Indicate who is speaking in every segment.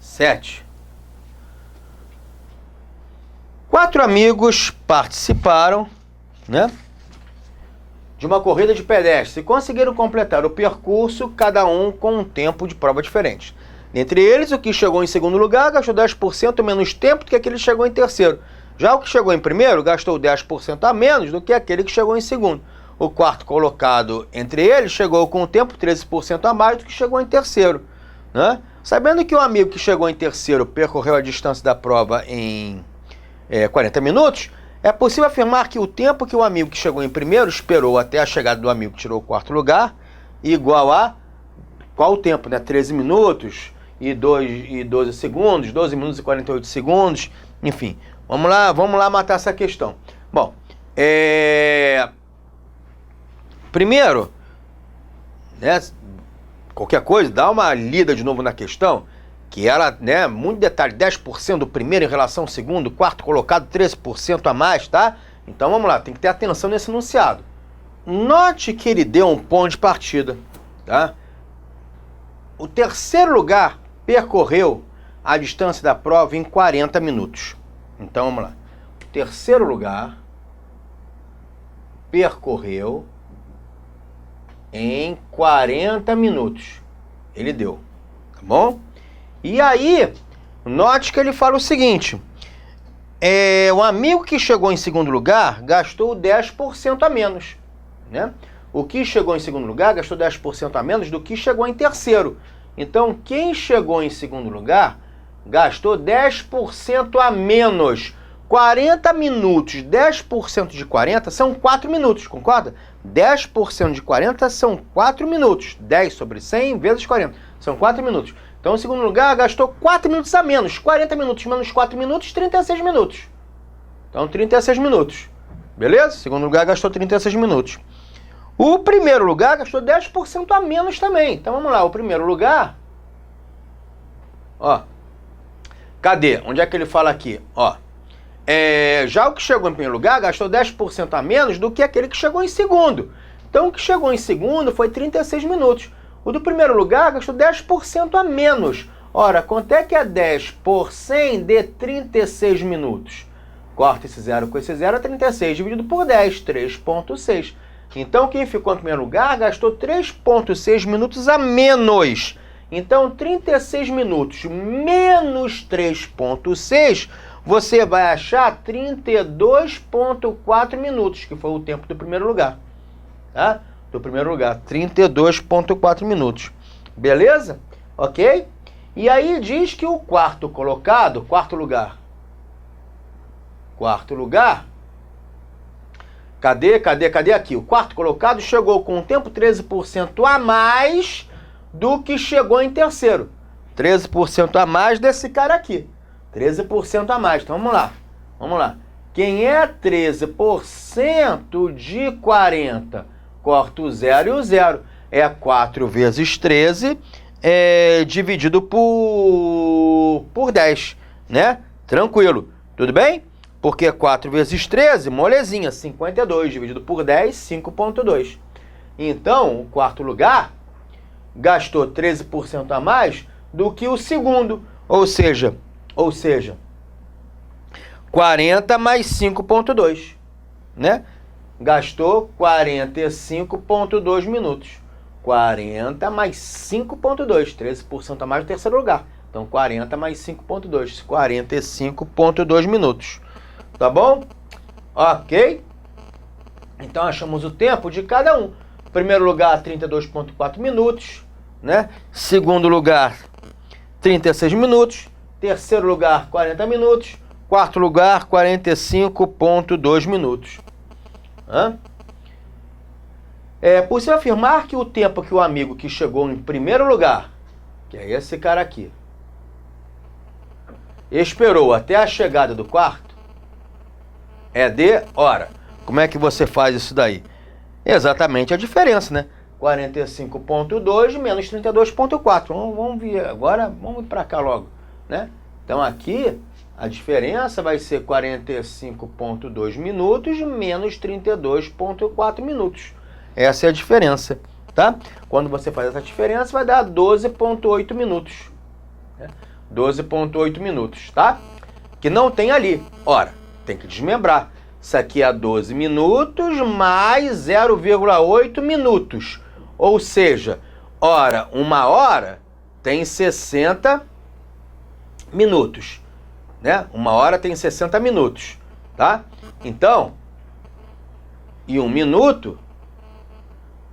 Speaker 1: 7. 4 amigos participaram, né, de uma corrida de pedestres e conseguiram completar o percurso, cada um com um tempo de prova diferente. Entre eles, o que chegou em segundo lugar gastou 10% menos tempo do que aquele que chegou em terceiro. Já o que chegou em primeiro gastou 10% a menos do que aquele que chegou em segundo. O quarto colocado entre eles chegou com um tempo 13% a mais do que chegou em terceiro, né? Sabendo que o amigo que chegou em terceiro percorreu a distância da prova em 40 minutos, é possível afirmar que o tempo que o amigo que chegou em primeiro esperou até a chegada do amigo que tirou o quarto lugar, igual a qual o tempo, né? 13 minutos e 12 segundos, 12 minutos e 48 segundos, enfim. Vamos lá matar essa questão. Bom, primeiro, né, qualquer coisa, dá uma lida de novo na questão, que ela, né, muito detalhe, 10% do primeiro em relação ao segundo, quarto colocado 13% a mais, tá? Então vamos lá, tem que ter atenção nesse enunciado. Note que ele deu um ponto de partida, tá? O terceiro lugar percorreu a distância da prova em 40 minutos. Então vamos lá. O terceiro lugar percorreu em 40 minutos. Ele deu, tá bom? E aí, note que ele fala o seguinte, o amigo que chegou em segundo lugar gastou 10% a menos, né? O que chegou em segundo lugar gastou 10% a menos do que chegou em terceiro. Então, quem chegou em segundo lugar gastou 10% a menos. 40 minutos, 10% de 40 são 4 minutos, concorda? 10% de 40 são 4 minutos. 10 sobre 100 vezes 40, são 4 minutos. Então, em segundo lugar, gastou 4 minutos a menos. 40 minutos menos 4 minutos, 36 minutos. Então, 36 minutos. Beleza? Segundo lugar, gastou 36 minutos. O primeiro lugar gastou 10% a menos também. Então, vamos lá. O primeiro lugar... Ó. Cadê? Onde é que ele fala aqui? Ó. Já o que chegou em primeiro lugar gastou 10% a menos do que aquele que chegou em segundo. Então, o que chegou em segundo foi 36 minutos. O do primeiro lugar gastou 10% a menos. Ora, quanto é que é 10 por 100 de 36 minutos? Corta esse zero com esse zero, é 36 dividido por 10, 3,6. Então, quem ficou em primeiro lugar gastou 3,6 minutos a menos. Então, 36 minutos menos 3,6, você vai achar 32,4 minutos, que foi o tempo do primeiro lugar. Tá? Do primeiro lugar, 32,4 minutos. Beleza? Ok? E aí diz que o quarto lugar. Cadê aqui? O quarto colocado chegou com um tempo 13% a mais do que chegou em terceiro. 13% a mais desse cara aqui. 13% a mais. Então vamos lá. Quem é 13% de 40? Corta o zero e o zero. É 4 vezes 13 dividido por 10, né? Tranquilo. Tudo bem? Porque 4 vezes 13, molezinha, 52 dividido por 10, 5,2. Então, o quarto lugar gastou 13% a mais do que o segundo. Ou seja, 40 mais 5,2, né? Gastou 45,2 minutos. 40 mais 5,2, 13% a mais do terceiro lugar. Então, 40 mais 5,2, 45,2 minutos. Tá bom? Ok? Então, achamos o tempo de cada um. Primeiro lugar, 32,4 minutos, né? Segundo lugar, 36 minutos. Terceiro lugar, 40 minutos. Quarto lugar, 45,2 minutos. É possível afirmar que o tempo que o amigo que chegou em primeiro lugar, que é esse cara aqui, esperou até a chegada do quarto, é de hora. Como é que você faz isso daí? Exatamente a diferença, né? 45,2 menos 32,4. Vamos ver agora, vamos para cá logo, né? Então aqui a diferença vai ser 45,2 minutos menos 32,4 minutos. Essa é a diferença, tá? Quando você faz essa diferença, vai dar 12,8 minutos. Né? 12,8 minutos, tá? Que não tem ali. Ora, tem que desmembrar. Isso aqui é 12 minutos mais 0,8 minutos. Ou seja, ora, 1 hora tem 60 minutos, né? 1 hora tem 60 minutos, tá? Então, e 1 minuto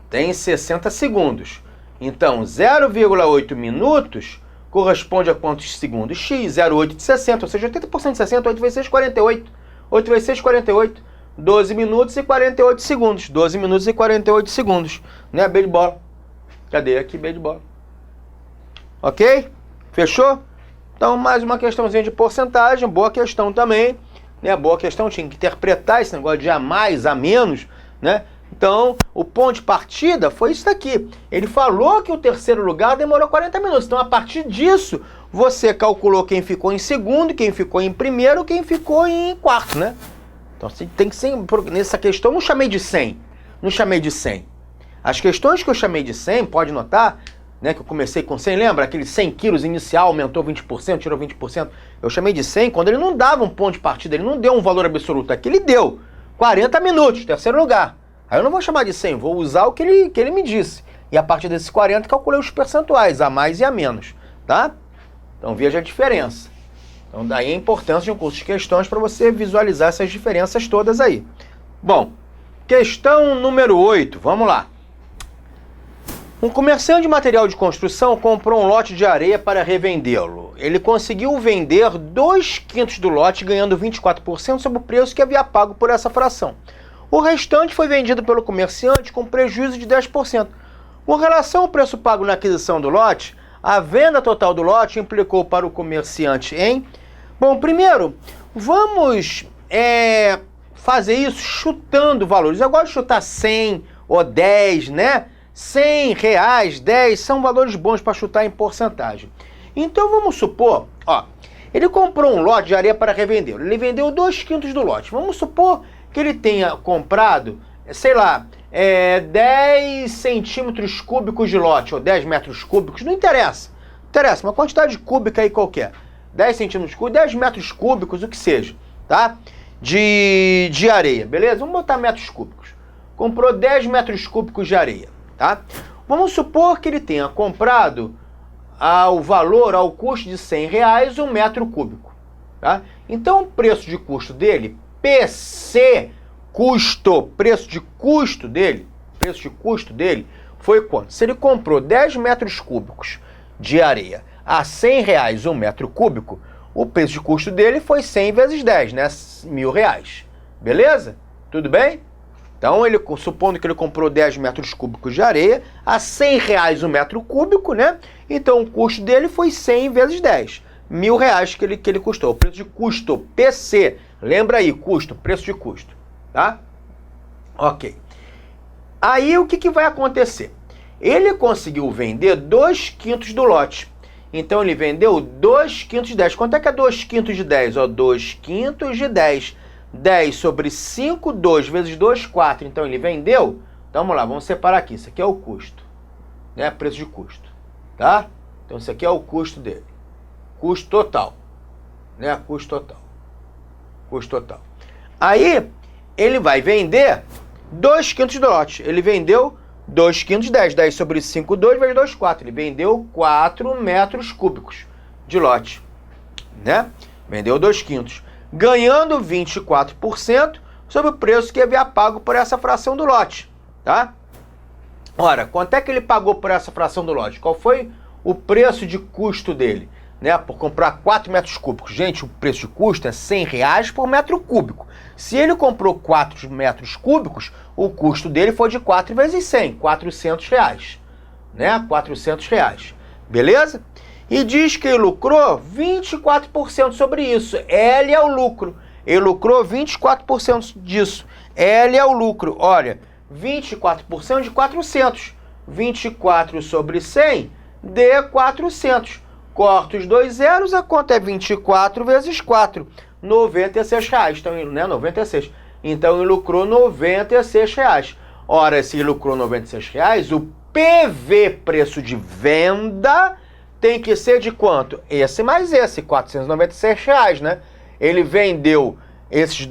Speaker 1: tem 60 segundos. Então, 0,8 minutos corresponde a quantos segundos? X, 0,8 de 60, ou seja, 80% de 60, 8 vezes 6, 48. 8 vezes 6, 48. 12 minutos e 48 segundos. 12 minutos e 48 segundos. Né, B de bola? Cadê? Aqui, B de bola. Ok? Fechou? Então, mais uma questãozinha de porcentagem. Boa questão também. Né? Boa questão, tinha que interpretar esse negócio de a mais, a menos, né? Então, o ponto de partida foi isso daqui. Ele falou que o terceiro lugar demorou 40 minutos. Então, a partir disso, você calculou quem ficou em segundo, quem ficou em primeiro, quem ficou em quarto, né? Então, você tem que ser... Nessa questão, eu não chamei de 100. Não chamei de 100. As questões que eu chamei de 100, pode notar, né, que eu comecei com 100, lembra? Aquele 100 quilos inicial, aumentou 20%, tirou 20%. Eu chamei de 100 quando ele não dava um ponto de partida, ele não deu um valor absoluto. Aqui ele deu 40 minutos, terceiro lugar. Aí eu não vou chamar de 100, vou usar o que ele me disse. E a partir desses 40, calculei os percentuais, a mais e a menos, tá? Então veja a diferença. Então daí a importância de um curso de questões para você visualizar essas diferenças todas aí. Bom, questão número 8, vamos lá. Um comerciante de material de construção comprou um lote de areia para revendê-lo. Ele conseguiu vender 2/5 do lote, ganhando 24% sobre o preço que havia pago por essa fração. O restante foi vendido pelo comerciante com prejuízo de 10%. Com relação ao preço pago na aquisição do lote, a venda total do lote implicou para o comerciante em... Bom, primeiro, vamos fazer isso chutando valores. Eu gosto de chutar 100 ou 10, né? 100 reais, 10, são valores bons para chutar em porcentagem. Então vamos supor, ó, ele comprou um lote de areia para revender. Ele vendeu 2/5 do lote. Vamos supor que ele tenha comprado, sei lá, 10 centímetros cúbicos de lote, ou 10 metros cúbicos, não interessa. Interessa, uma quantidade cúbica aí qualquer. 10 centímetros cúbicos, 10 metros cúbicos, o que seja, tá? De areia, beleza? Vamos botar metros cúbicos. Comprou 10 metros cúbicos de areia, tá? Vamos supor que ele tenha comprado ao valor, ao custo de 100 reais, 1 metro cúbico, tá? Então o preço de custo dele, PC, custo, preço de custo dele foi quanto? Se ele comprou 10 metros cúbicos de areia a 100 reais 1 metro cúbico, o preço de custo dele foi 100 vezes 10, né? R$1.000. Beleza? Tudo bem? Então, supondo que ele comprou 10 metros cúbicos de areia a 100 reais 1 metro cúbico, né? Então, o custo dele foi 100 vezes 10. R$1.000 que ele custou. O preço de custo, PC, lembra aí, custo, preço de custo, tá? Ok. Aí o que vai acontecer? Ele conseguiu vender 2/5 do lote. Então ele vendeu 2/5 de 10. Quanto é que é 2/5 de 10? 2/5 de 10. 10 sobre 5, 2 vezes 2, 4. Então ele vendeu. Então vamos lá, vamos separar aqui. Isso aqui é o custo, né? Preço de custo, tá? Então isso aqui é o custo dele. Custo total, né? Custo total. Custo total. Aí, ele vai vender 2/5 do lote. Ele vendeu 2/5 de 10. 10 sobre 5, 2 vezes 2, 4. Ele vendeu 4 metros cúbicos de lote, né? Vendeu 2/5. Ganhando 24% sobre o preço que havia pago por essa fração do lote, tá? Ora, quanto é que ele pagou por essa fração do lote? Qual foi o preço de custo dele, né, por comprar 4 metros cúbicos? Gente, o preço de custo é 100 reais por metro cúbico. Se ele comprou 4 metros cúbicos, o custo dele foi de 4 vezes 100, 400 reais, né? 400 reais, beleza? E diz que ele lucrou 24% sobre isso. L é o lucro. Ele lucrou 24% disso. L é o lucro. Olha, 24% de 400. 24 sobre 100 dê 400. Corta os 2 zeros, a conta é 24 vezes 4. 96 reais. Então, né, 96. Então, ele lucrou 96 reais. Ora, se ele lucrou 96 reais, o PV, preço de venda, tem que ser de quanto? Esse mais esse, R$ 496, né? Ele vendeu esses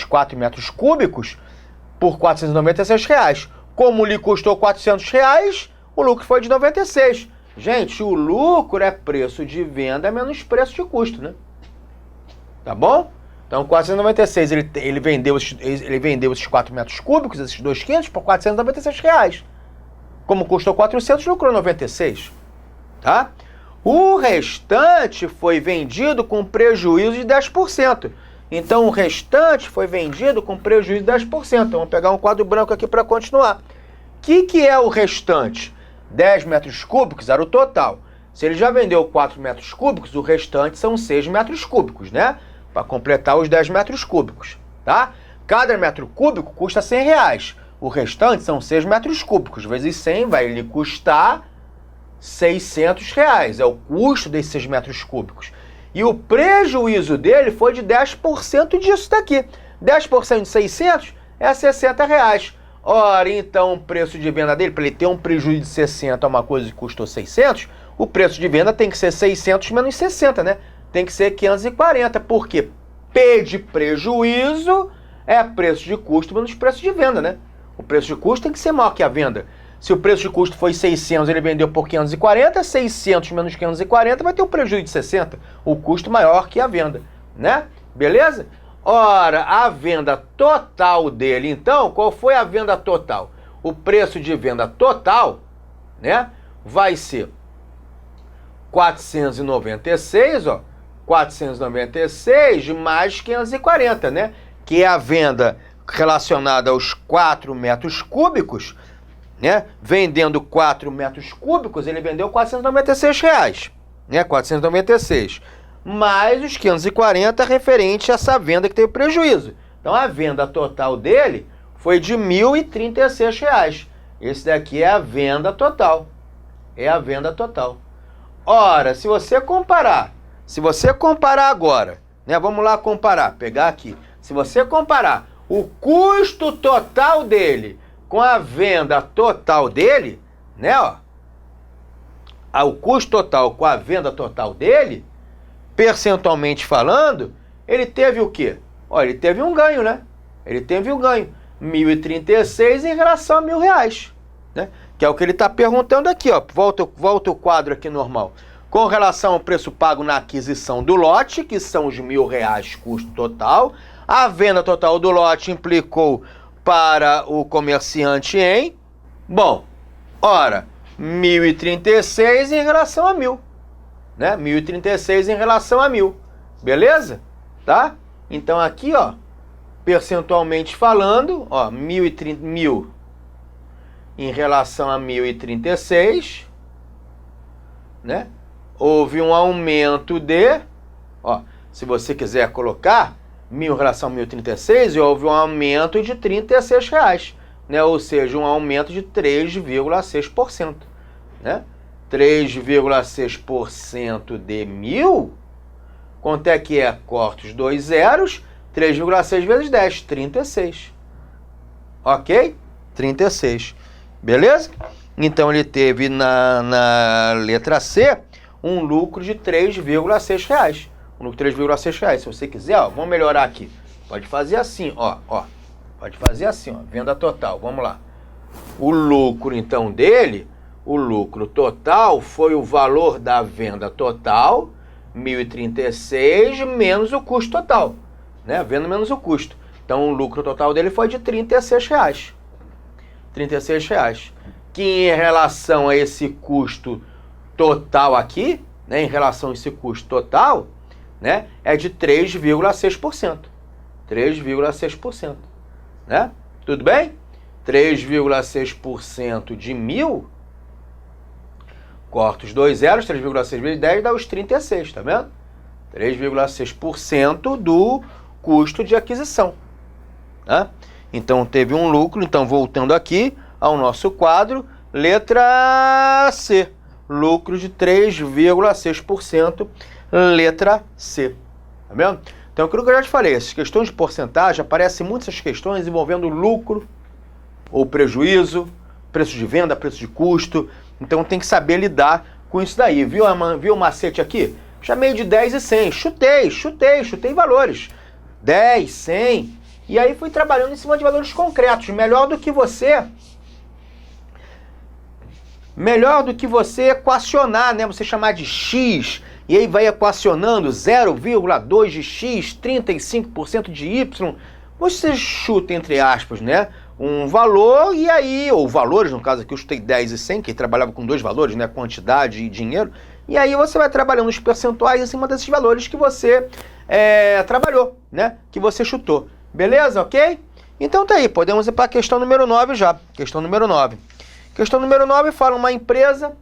Speaker 1: 4 metros cúbicos por R$ 496. Como lhe custou R$ 400, o lucro foi de 96. Gente, o lucro é preço de venda menos preço de custo, né? Tá bom? Então, 496, ele vendeu esses 4 metros cúbicos, esses 2,500, por R$ 496. Como custou 400, lucrou 96. Tá? O restante foi vendido com prejuízo de 10%. Então, o restante foi vendido com prejuízo de 10%. Vamos pegar um quadro branco aqui para continuar. O que é o restante? 10 metros cúbicos era o total. Se ele já vendeu 4 metros cúbicos, o restante são 6 metros cúbicos, né? Para completar os 10 metros cúbicos, tá? Cada metro cúbico custa R$100. O restante são 6 metros cúbicos. Vezes 100 vai lhe custar R$600. É o custo desses 6 metros cúbicos. E o prejuízo dele foi de 10% disso daqui. 10% de 600 é R$60. Ora, então o preço de venda dele, para ele ter um prejuízo de 60 a uma coisa que custou 600, o preço de venda tem que ser 600 menos 60, né? Tem que ser 540, porque P de prejuízo é preço de custo menos preço de venda, né? O preço de custo tem que ser maior que a venda. Se o preço de custo foi 600, ele vendeu por 540, 600 menos 540 vai ter um prejuízo de 60, o custo maior que a venda, né? Beleza? Ora, a venda total dele, então, qual foi a venda total? O preço de venda total, né, vai ser 496, ó, 496 mais 540, né? Que é a venda relacionada aos 4 metros cúbicos, né? Vendendo 4 metros cúbicos, ele vendeu R$496, né? 496. Mais os 540 referente a essa venda que teve prejuízo. Então, a venda total dele foi de R$ 1.036. Esse daqui é a venda total. É a venda total. Ora, se você comparar agora, né? Vamos lá comparar, pegar aqui. Se você comparar o custo total dele com a venda total dele, né, ó, o custo total com a venda total dele, percentualmente falando, ele teve o quê? Ó, ele teve um ganho, né? Ele teve um ganho, 1.036 em relação a R$1.000, né? Que é o que ele está perguntando aqui, ó. Volta o quadro aqui normal. Com relação ao preço pago na aquisição do lote, que são os R$1.000 custo total, a venda total do lote implicou para o comerciante em, bom, ora, 1.036 em relação a 1.000, né? 1.036 em relação a 1.000, beleza? Tá? Então aqui, ó, percentualmente falando, ó, 1.000 em relação a 1.036, né? Houve um aumento de, ó, se você quiser colocar 1.000 em relação a 1.036, houve um aumento de R$36, né? Ou seja, um aumento de 3,6%, né? 3,6% de 1.000, quanto é que é? Corta os 2 zeros, 3,6 vezes 10, 36. Ok? 36. Beleza? Então ele teve na letra C um lucro de R$3,6. Um lucro de R$3,6. Se você quiser, ó, vamos melhorar aqui. Pode fazer assim, ó. Pode fazer assim, ó. Venda total. Vamos lá. O lucro, então, dele, o lucro total foi o valor da venda total, 1.036, menos o custo total, né? Venda menos o custo. Então, o lucro total dele foi de R$36. R$36. Que em relação a esse custo total aqui, né? Em relação a esse custo total, né? É de 3,6%. 3,6%. Né? Tudo bem? 3,6% de 1.000, corta os 2 zeros, 3,6 vezes 10 dá os 36, tá vendo? 3,6% do custo de aquisição. Tá? Então teve um lucro, então voltando aqui ao nosso quadro, letra C, lucro de 3,6%, letra C. Tá vendo? Então, aquilo que eu já te falei, essas questões de porcentagem, aparecem muitas questões envolvendo lucro ou prejuízo, preço de venda, preço de custo, Então tem que saber lidar com isso daí. Viu o macete aqui? Chamei de 10 e 100. Chutei valores. 10, 100. E aí fui trabalhando em cima de valores concretos. Melhor do que você equacionar, né? Você chamar de X, e aí vai equacionando 0,2 de X, 35% de Y. Você chuta, entre aspas, né? Um valor, e aí, ou valores, no caso aqui eu chutei 10 e 100, que trabalhava com dois valores, né? Quantidade e dinheiro. E aí você vai trabalhando os percentuais em cima desses valores que você trabalhou, né? Que você chutou. Beleza? Ok? Então tá aí, podemos ir para a questão número 9 já. Questão número 9. Questão número 9 fala: uma empresa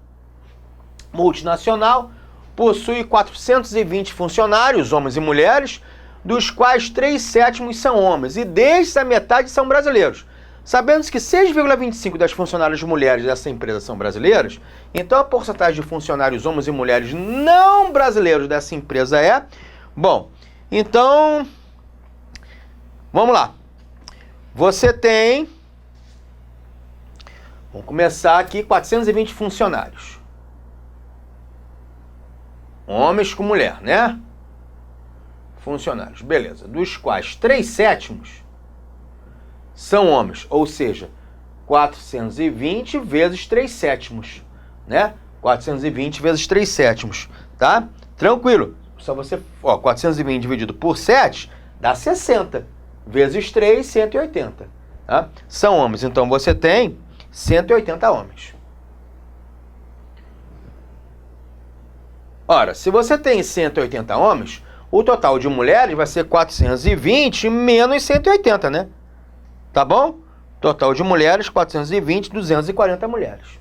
Speaker 1: multinacional possui 420 funcionários, homens e mulheres, dos quais 3/7 são homens, e destes a metade são brasileiros. Sabendo-se que 6,25% das funcionárias mulheres dessa empresa são brasileiras, então a porcentagem de funcionários homens e mulheres não brasileiros dessa empresa é... Bom, então, vamos lá. Você tem... Vamos começar aqui, 420 funcionários. Homens com mulher, né? Funcionários, beleza. Dos quais 3/7 são homens, ou seja, 420 vezes 3/7, né? 420 vezes 3/7, tá? Tranquilo. Só você, 420 dividido por 7 dá 60. Vezes 3, 180, tá? São homens, então você tem 180 homens. Ora, se você tem 180 homens, o total de mulheres vai ser 420 menos 180, né? Tá bom? Total de mulheres, 420, 240 mulheres.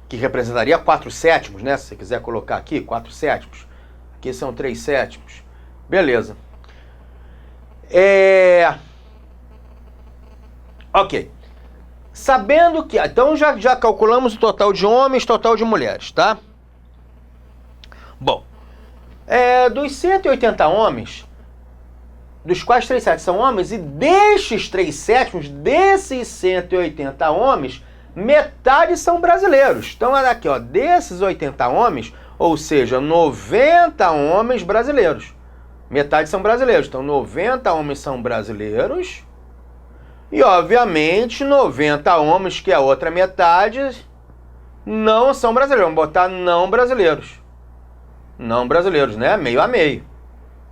Speaker 1: Que representaria 4/7, né? Se você quiser colocar aqui, 4/7. Aqui são 3/7. Beleza. Ok. Sabendo que... Então já calculamos o total de homens, total de mulheres, tá? Bom. Dos 180 homens, dos quais 3/7 são homens, e destes 3/7, desses 180 homens, metade são brasileiros. Então, olha aqui, ó, desses 80 homens, ou seja, 90 homens brasileiros. Metade são brasileiros. Então, 90 homens são brasileiros. E, obviamente, 90 homens, que é a outra metade, não são brasileiros. Vamos botar não brasileiros. Não brasileiros, né? Meio a meio.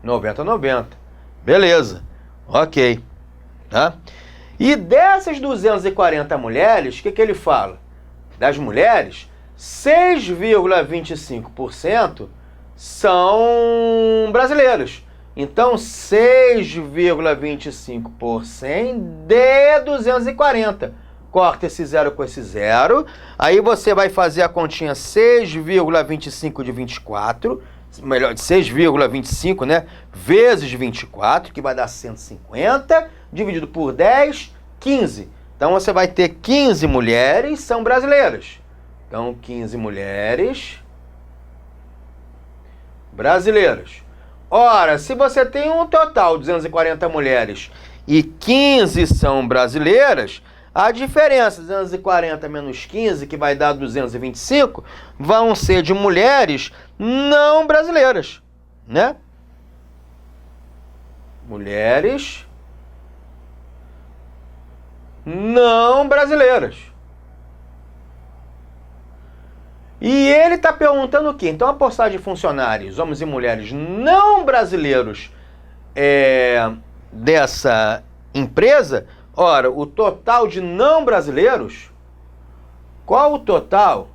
Speaker 1: 90 a 90. Beleza. Ok. Tá? E dessas 240 mulheres, o que ele fala? Das mulheres, 6,25% são brasileiras. Então, 6,25% de 240. Corta esse zero com esse zero. Aí você vai fazer a continha 6,25 de 24. Melhor, 6,25, né? Vezes 24, que vai dar 150. Dividido por 10, 15. Então, você vai ter 15 mulheres são brasileiras. Então, 15 mulheres brasileiras. Ora, se você tem um total de 240 mulheres e 15 são brasileiras, a diferença, 240 menos 15, que vai dar 225, vão ser de mulheres não brasileiras, né? Mulheres não brasileiras. E ele está perguntando o quê? Então, a porcentagem de funcionários, homens e mulheres não brasileiros dessa empresa, ora, o total de não brasileiros, qual o total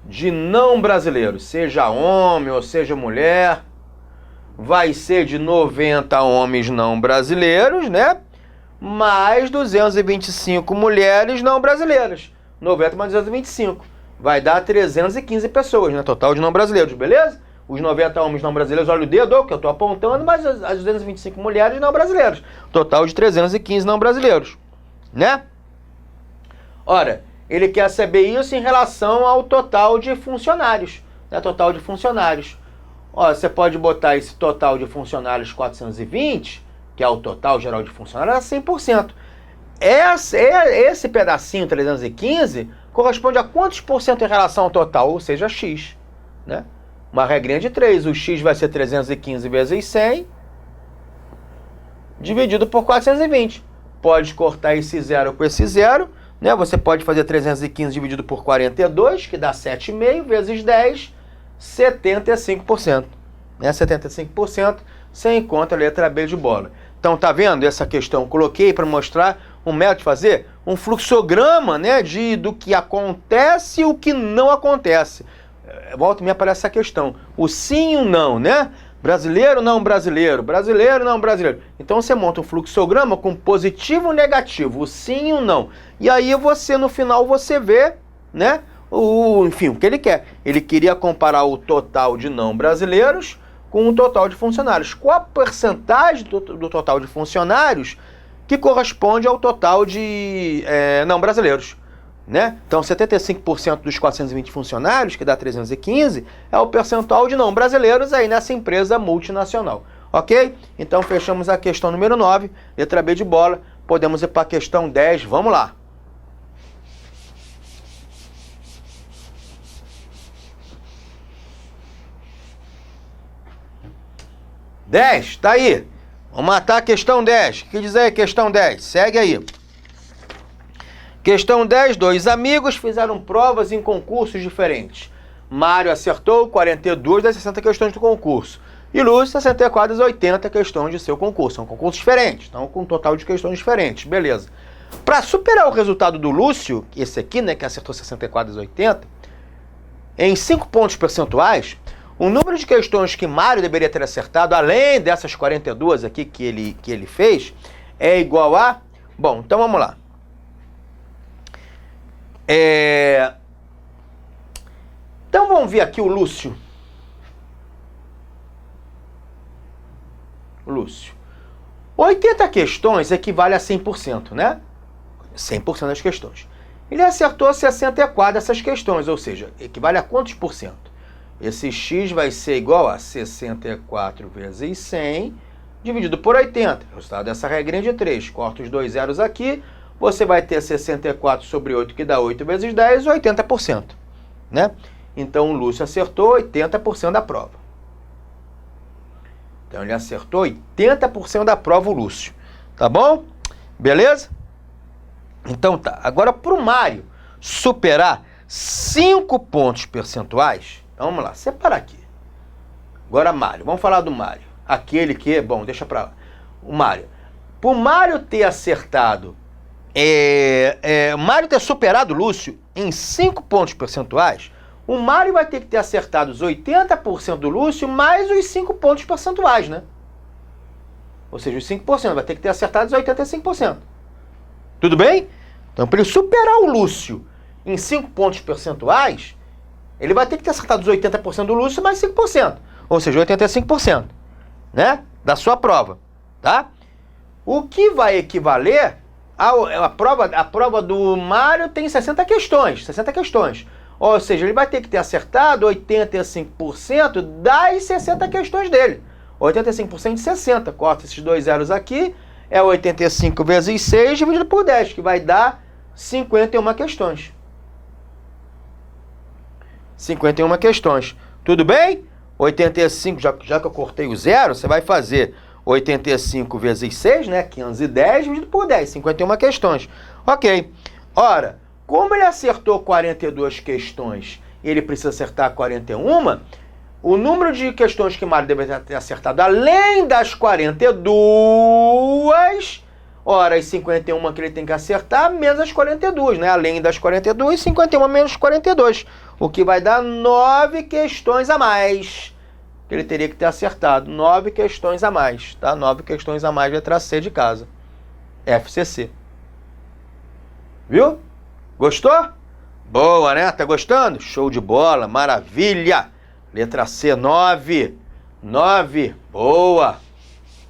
Speaker 1: de não brasileiros, seja homem ou seja mulher, vai ser de 90 homens não brasileiros, né? Mais 225 mulheres não brasileiras. 90 mais 225. Vai dar 315 pessoas, né? Total de não brasileiros, beleza? Os 90 homens não brasileiros, olha o dedo que eu estou apontando, mas as 225 mulheres não brasileiras. Total de 315 não brasileiros, né? Ora, ele quer saber isso em relação ao total de funcionários, né? Total de funcionários. Ó, você pode botar esse total de funcionários 420 que é o total geral de funcionários, era 100%. Esse pedacinho 315 corresponde a quantos por cento em relação ao total? Ou seja, x, né? Uma regrinha de 3. O x vai ser 315 vezes 100 dividido por 420. Pode cortar esse zero com esse zero, né? Você pode fazer 315 dividido por 42, que dá 7,5 vezes 10, 75%. Né? 75%, você encontra a letra B de bola. Então, tá vendo essa questão? Eu coloquei para mostrar um método de fazer um fluxograma, né, do que acontece e o que não acontece. Volta e meia aparece essa questão. O sim e o não, né? Brasileiro, não brasileiro. Brasileiro, não brasileiro. Então você monta um fluxograma com positivo e negativo, o sim e o não. E aí você, no final, você vê, né, enfim, o que ele quer. Ele queria comparar o total de não brasileiros com o total de funcionários. Qual a porcentagem do total de funcionários que corresponde ao total de não brasileiros, né? Então, 75% dos 420 funcionários, que dá 315, é o percentual de não brasileiros aí nessa empresa multinacional, ok? Então, fechamos a questão número 9, letra B de bola. Podemos ir para a questão 10, vamos lá. Dez, tá aí. Vamos matar a questão 10. O que diz aí, questão 10? Segue aí. Questão 10, dois amigos fizeram provas em concursos diferentes. Mário acertou 42 das 60 questões do concurso. E Lúcio, 64 das 80 questões de seu concurso. São concursos diferentes, então com um total de questões diferentes. Beleza. Para superar o resultado do Lúcio, esse aqui, né, que acertou 64 das 80, em 5 pontos percentuais, o número de questões que Mário deveria ter acertado, além dessas 42 aqui que ele fez, é igual a... Bom, então vamos lá. Então vamos ver aqui o Lúcio. Lúcio. 80 questões equivale a 100%, né? 100% das questões. Ele acertou 64 dessas questões, ou seja, equivale a quantos por cento? Esse x vai ser igual a 64 vezes 100 dividido por 80. O resultado dessa regrinha de 3. Corta os dois zeros aqui. Você vai ter 64 sobre 8, que dá 8 vezes 10, 80%. Né? Então, o Lúcio acertou 80% da prova. Então, ele acertou 80% da prova, o Lúcio. Tá bom? Beleza? Então, tá. Agora, para o Mário superar 5 pontos percentuais... Então, vamos lá, separa aqui. Agora, Mário. Vamos falar do Mário. Aquele que... Bom, deixa pra lá. O Mário. Para o Mário ter acertado... Mário ter superado o Lúcio em 5 pontos percentuais, o Mário vai ter que ter acertado os 80% do Lúcio mais os 5 pontos percentuais, né? Ou seja, os 5%. Vai ter que ter acertado os 85%. Tudo bem? Então, para ele superar o Lúcio em 5 pontos percentuais... Ele vai ter que ter acertado os 80% do Lúcio mais 5%. Ou seja, 85%, né? Da sua prova, tá? O que vai equivaler a prova do Mário tem 60 questões. 60 questões. Ou seja, ele vai ter que ter acertado 85% das 60 questões dele. 85% de 60. Corta esses dois zeros aqui. É 85 vezes 6 dividido por 10, que vai dar 51 questões. 51 questões. Tudo bem? 85, já que eu cortei o zero, você vai fazer 85 vezes 6, né? 510 dividido por 10, 51 questões. Ok. Ora, como ele acertou 42 questões e ele precisa acertar 41, o número de questões que Mário deveria ter acertado, além das 42, ora, as 51 que ele tem que acertar, menos as 42, né? Além das 42, 51 menos 42. O que vai dar 9 questões a mais. Que ele teria que ter acertado. 9 questões a mais, tá? 9 questões a mais, letra C de casa. FCC. Viu? Gostou? Boa, né? Tá gostando? Show de bola, maravilha. Letra C, 9. 9. Boa.